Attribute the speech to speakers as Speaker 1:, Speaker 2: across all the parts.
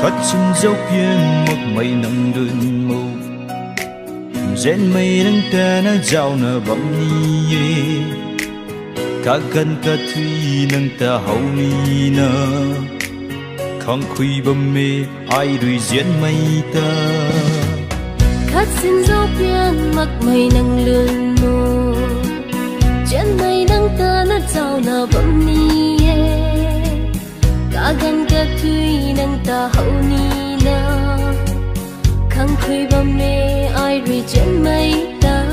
Speaker 1: khát chân dấu biên một mây nắng đơn màu rèn mây nắng ta na giàu na bấm ni cả gần cả thủy nắng ta hậu ni na không khuy bầm mê ai đuổi diễn mây ta
Speaker 2: khát xin dấu biên mặc mây nắng lươn mù rèn mây nắng ta na giàu na bấm ni cả gần cả thủy nắng ta hậu ni na khăng khuy bầm mê ai đuổi diễn mây ta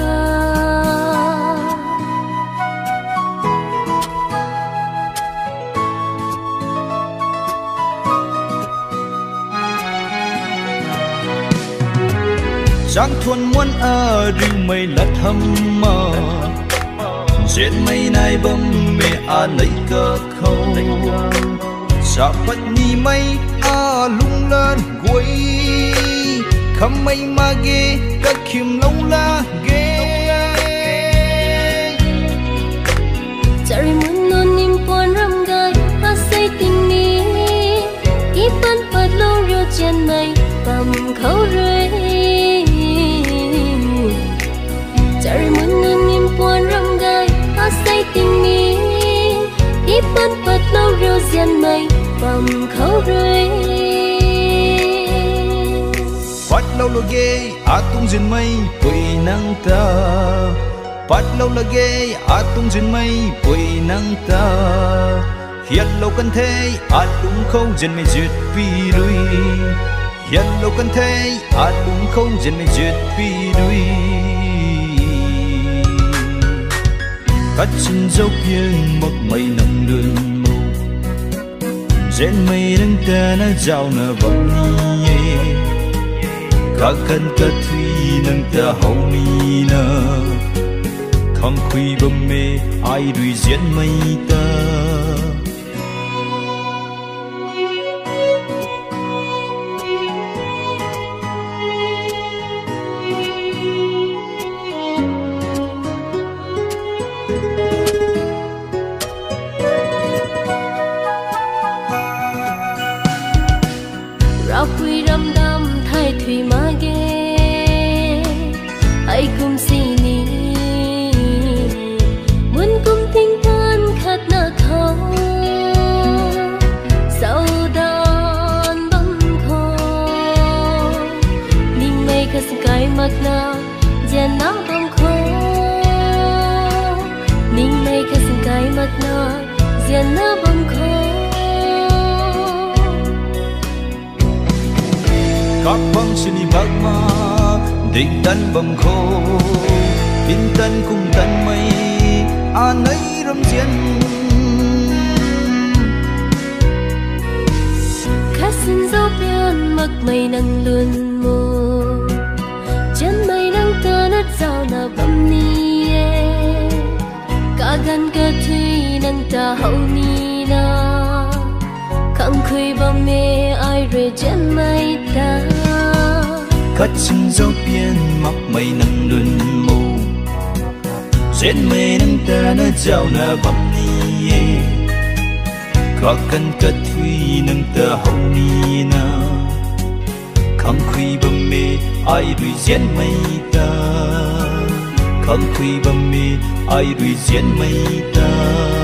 Speaker 1: giang thuần muốn ở rìu mây lật hâm mơ dệt mây này bấm mê lấy cơ khâu sa phật ni mây lung lên quay khăm mây ma ghê các khiêm lông la ghê
Speaker 2: cari muốn non nim pon ram gai say tình ni ipan pat lo rio chen mây bầm khâu rơi cari muốn non nim pon ram gai say tình ni ipan pat lo rio chen mây bầm khâu rơi
Speaker 1: phát lâu là ghê tung duyên mây quỳ nắng ta phát lâu là ghê tung duyên mây quỳ nắng ta hiện lâu cần thế đúng không duyên mây duyệt pi đuôi hiện lâu cần thế đúng không duyên mây duyệt pi đuôi cắt chân dấu biên một mây nắng lươn màu rèn mây nắng ta na giàu na bấm ni cả gần cả thủy nắng ta hậu ni na không khuy bầm mê ai đuổi diễn mây ta
Speaker 2: rau quy râm đam thay thủy ma ghê ai cùng xì ni muốn cùng tinh thần khát na khâu sau đàn băng khô ninh mây khát sky mặc na gian na băng khô ninh mây khát sky mặc na gian na băng khô
Speaker 1: các băng xin bạc ma định tân bầm khô in tân cùng tân mây ấy râm diễn
Speaker 2: khát xin dấu biên mặc mây nắng lươn mù chân mây nắng ta nát giàu na bấm ni cả gần cả thủy nắng ta hậu ni na khăng khuy bầm mê ai rồi chân mây ta
Speaker 1: cắt chân dấu biên mặc mây nắng lươn mù rèn mây nắng ta na giàu na bấm ni cả gần cả thủy nắng ta hậu ni na khăng khuy bầm mê ai đuổi diễn mây ta khăng khuy bầm mê ai đuổi diễn mây ta